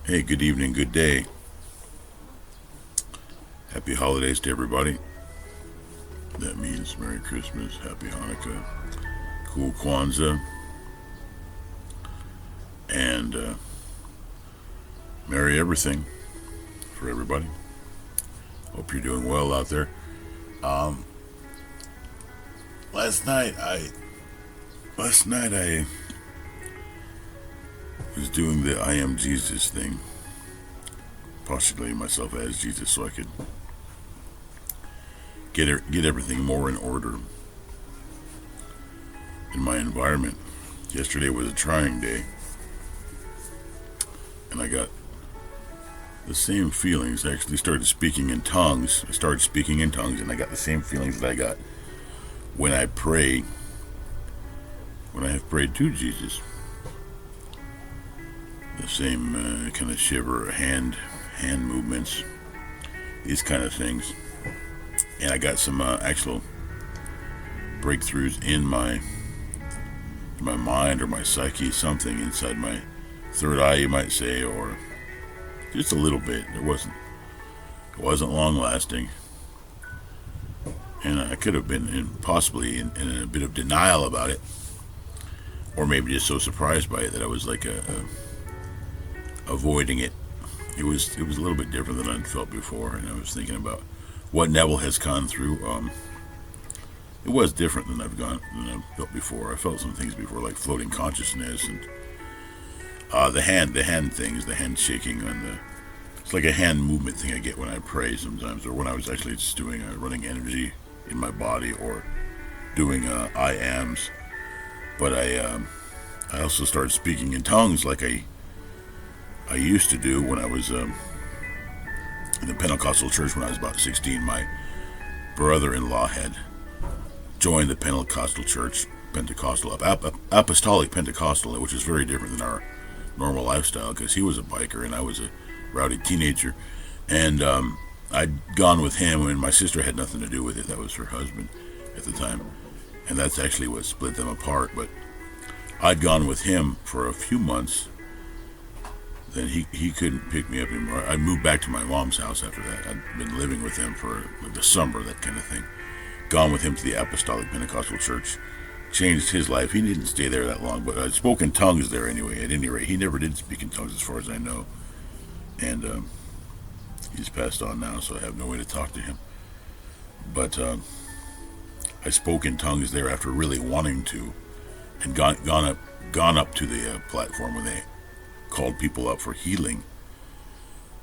Hey, good evening, good day. Happy holidays to everybody. That means Merry Christmas, Happy Hanukkah, Cool Kwanzaa, and Merry everything for everybody. Hope you're doing well out there. Um, last night I was doing the I am Jesus thing, postulating myself as Jesus so I could get everything more in order in my environment. Yesterday was a trying day, and I got the same feelings. I actually started speaking in tongues. I started speaking in tongues, and I got the same feelings that I got when I pray, when I have prayed to Jesus. The same kind of shiver, hand movements, these kind of things. And I got some actual breakthroughs in my mind or my psyche, something inside my third eye, you might say, or just a little bit. It wasn't long lasting, and I could have been possibly in a bit of denial about it, or maybe just so surprised by it that I was like avoiding it. It was a little bit different than I'd felt before, and I was thinking about what Neville has gone through. It was different than I've felt before. I felt some things before, like floating consciousness and the hand things, the hand shaking on the. It's like a hand movement thing I get when I pray sometimes, or when I was actually just doing running energy in my body, or doing I ams. But I also started speaking in tongues like I used to do when I was in the Pentecostal church when I was about 16. My brother-in-law had joined the Pentecostal church, Apostolic Pentecostal, which is very different than our normal lifestyle, because he was a biker and I was a rowdy teenager. And I'd gone with him, and my sister had nothing to do with it. That was her husband at the time, and that's actually what split them apart. But I'd gone with him for a few months. Then he couldn't pick me up anymore. I moved back to my mom's house after that. I'd been living with him for the summer, that kind of thing. Gone with him to the Apostolic Pentecostal Church. Changed his life. He didn't stay there that long, but I spoke in tongues there anyway. At any rate, he never did speak in tongues as far as I know. And he's passed on now, so I have no way to talk to him. But I spoke in tongues there after really wanting to, and gone up to the platform when they called people up for healing.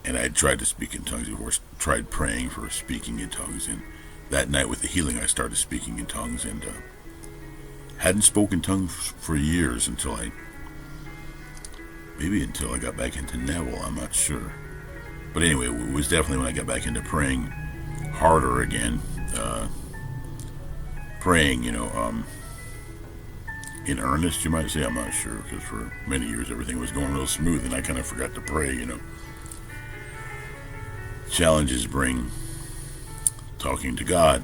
And I had tried to speak in tongues before, tried praying for speaking in tongues. And that night with the healing, I started speaking in tongues, and hadn't spoken tongues for years until I got back into Neville. I'm not sure. But anyway, it was definitely when I got back into praying harder again. Praying, in earnest, you might say. I'm not sure, because for many years everything was going real smooth, and I kind of forgot to pray. Challenges bring talking to God,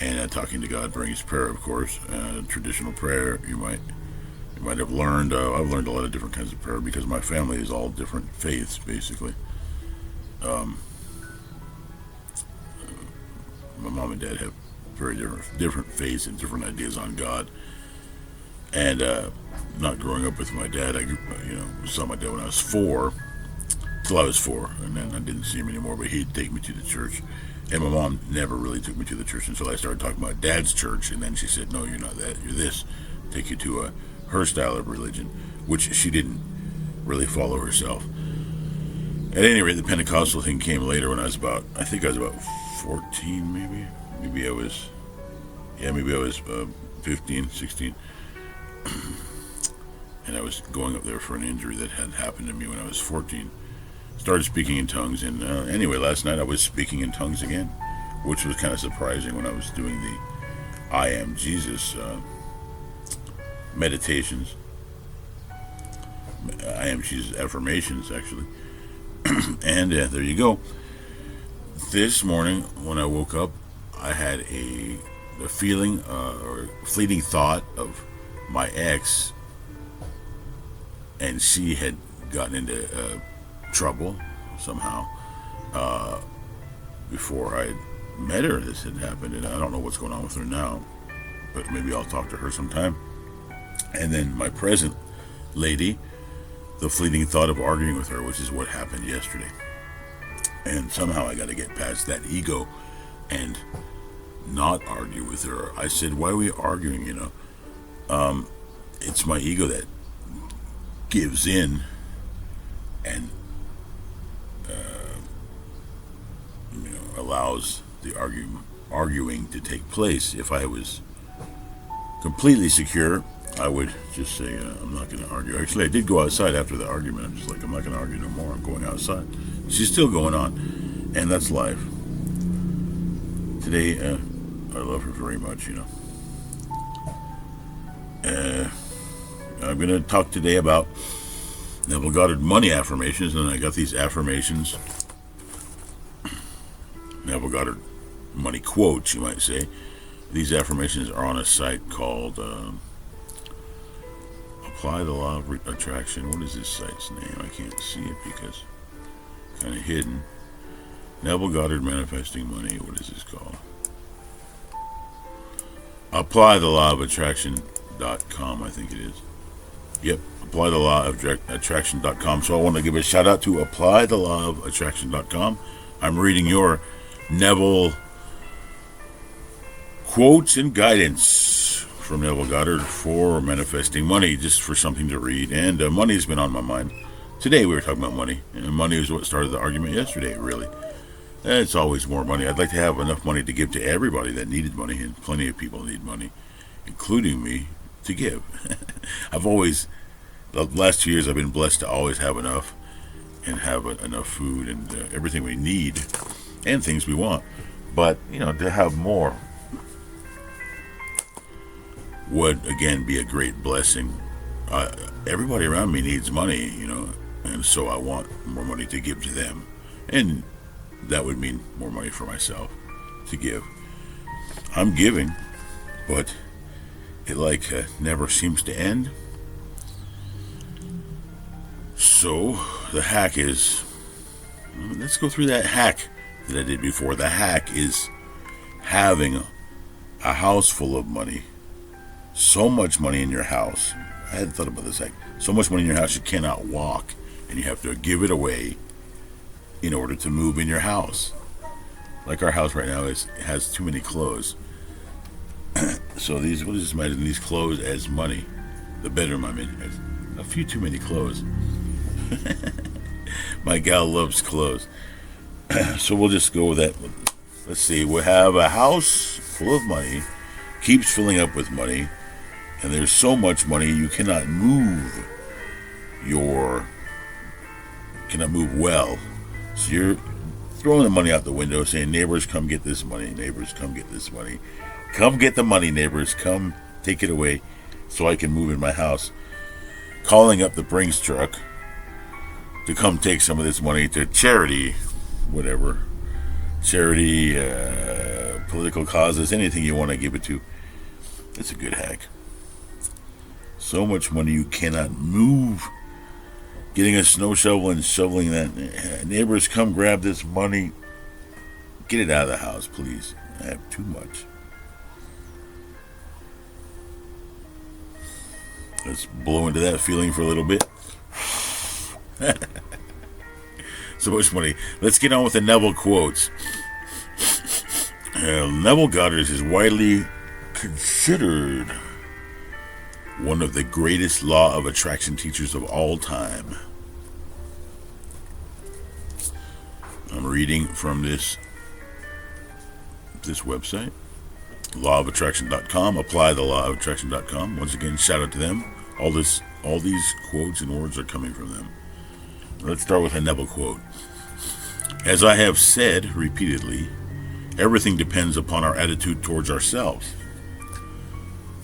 and talking to God brings prayer, of course. Traditional prayer, you might have learned. I've learned a lot of different kinds of prayer because my family is all different faiths, basically. My mom and dad have very different faiths and different ideas on God. And not growing up with my dad, I saw my dad when I was 4, till I was 4, and then I didn't see him anymore. But he'd take me to the church, and my mom never really took me to the church until I started talking about Dad's church, and then she said, "No, you're not that. You're this." Take you to her style of religion, which she didn't really follow herself. At any rate, the Pentecostal thing came later when I was about 14, maybe. Maybe I was 15, 16. And I was going up there for an injury that had happened to me when I was 14. Started speaking in tongues, and anyway, last night I was speaking in tongues again, which was kind of surprising when I was doing the I Am Jesus meditations. I Am Jesus affirmations, actually. And there you go. This morning, when I woke up, I had a feeling or fleeting thought of my ex, and she had gotten into trouble somehow. Before I met her, this had happened, and I don't know what's going on with her now, but maybe I'll talk to her sometime. And then my present lady, the fleeting thought of arguing with her, which is what happened yesterday. And somehow I got to get past that ego and not argue with her. I said, why are we arguing, It's my ego that gives in and allows the arguing to take place. If I was completely secure, I would just say, I'm not going to argue. Actually, I did go outside after the argument. I'm just like, I'm not going to argue no more. I'm going outside. She's still going on, and that's life. Today, I love her very much, I'm going to talk today about Neville Goddard money affirmations, and I got these affirmations, Neville Goddard money quotes, you might say. These affirmations are on a site called Apply the Law of Attraction. What is this site's name? I can't see it because it's kind of hidden. Neville Goddard Manifesting Money. What is this called? Apply the Law of Attraction.com, I think it is. Yep, Apply the Law of Attraction.com. So I want to give a shout out to Apply the Law of Attraction.com. I'm reading your Neville quotes and guidance from Neville Goddard for manifesting money, just for something to read. And money's been on my mind. Today we were talking about money, and money was what started the argument yesterday, really. It's always more money. I'd like to have enough money to give to everybody that needed money, and plenty of people need money, including me, to give. The last 2 years I've been blessed to always have enough, and have enough food and everything we need, and things we want. But, to have more would, again, be a great blessing. Everybody around me needs money, and so I want more money to give to them. And that would mean more money for myself to give. I'm giving, but it never seems to end. So the hack is, let's go through that hack that I did before. The hack is having a house full of money. So much money in your house. I hadn't thought about this hack. So much money in your house you cannot walk, and you have to give it away in order to move in your house. Like our house right now has too many clothes. So we'll just imagine these clothes as money. The bedroom I'm in has a few too many clothes. My gal loves clothes. So we'll just go with that. Let's see, we have a house full of money, keeps filling up with money, and there's so much money you cannot move well. So you're throwing the money out the window, saying, neighbors, come get this money. Neighbors, come get this money. Come get the money, neighbors. Come take it away so I can move in my house. Calling up the Brinks truck to come take some of this money to charity, whatever. Charity, political causes, anything you want to give it to. It's a good hack. So much money you cannot move. Getting a snow shovel and shoveling that. Neighbors, come grab this money. Get it out of the house, please. I have too much. Let's blow into that feeling for a little bit. So much money. Let's get on with the Neville quotes. Neville Goddard is widely considered one of the greatest law of attraction teachers of all time. I'm reading from this website, lawofattraction.com. Apply the law of attraction.com. Once again, shout out to them. All these quotes and words are coming from them. Let's start with a Neville quote. As I have said repeatedly, everything depends upon our attitude towards ourselves.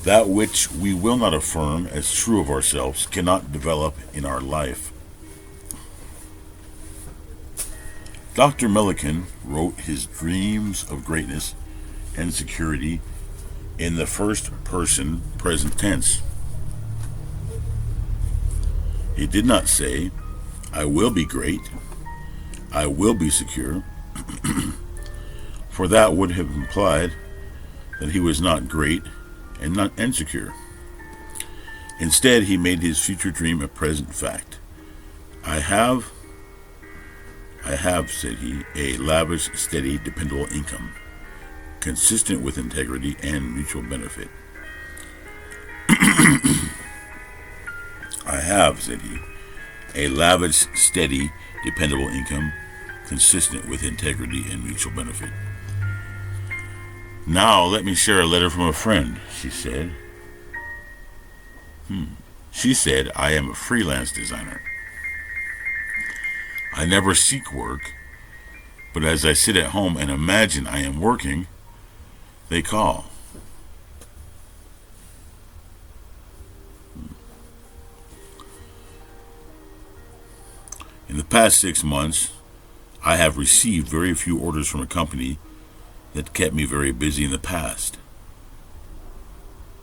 That which we will not affirm as true of ourselves cannot develop in our life. Dr. Millikan wrote his dreams of greatness and security in the first person present tense. He did not say, I will be great. I will be secure, for that would have implied that he was not great and not insecure. Instead, he made his future dream a present fact. I have, said he, a lavish, steady, dependable income, consistent with integrity and mutual benefit. I have, said he, a lavish, steady, dependable income, consistent with integrity and mutual benefit. Now let me share a letter from a friend, she said. She said, I am a freelance designer. I never seek work, but as I sit at home and imagine I am working, they call. In the past 6 months, I have received very few orders from a company that kept me very busy in the past.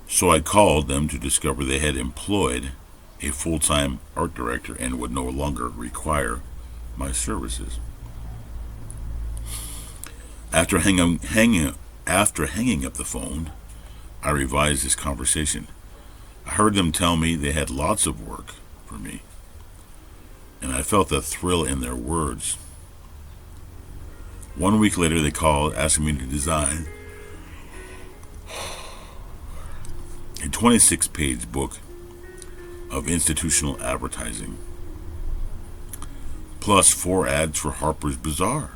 So I called them to discover they had employed a full-time art director and would no longer require my services. After hanging up the phone, I revised this conversation. I heard them tell me they had lots of work for me, and I felt the thrill in their words. 1 week later, they called asking me to design a 26-page book of institutional advertising, plus 4 ads for Harper's Bazaar.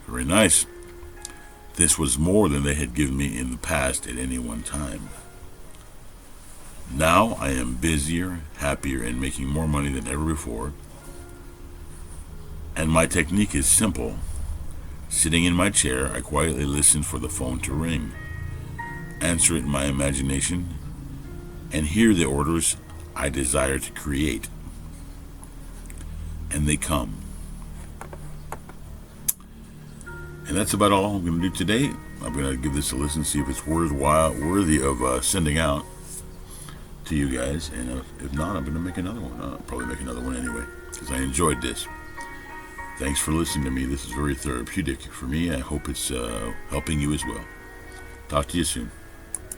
Very nice. This was more than they had given me in the past at any one time. Now I am busier, happier, and making more money than ever before. And my technique is simple. Sitting in my chair, I quietly listen for the phone to ring, answer it in my imagination, and hear the orders I desire to create. And they come. And that's about all I'm going to do today. I'm going to give this a listen, see if it's worthy of sending out to you guys. And if not, I'm going to make another one. I'll probably make another one anyway, because I enjoyed this. Thanks for listening to me. This is very therapeutic for me. I hope it's helping you as well. Talk to you soon.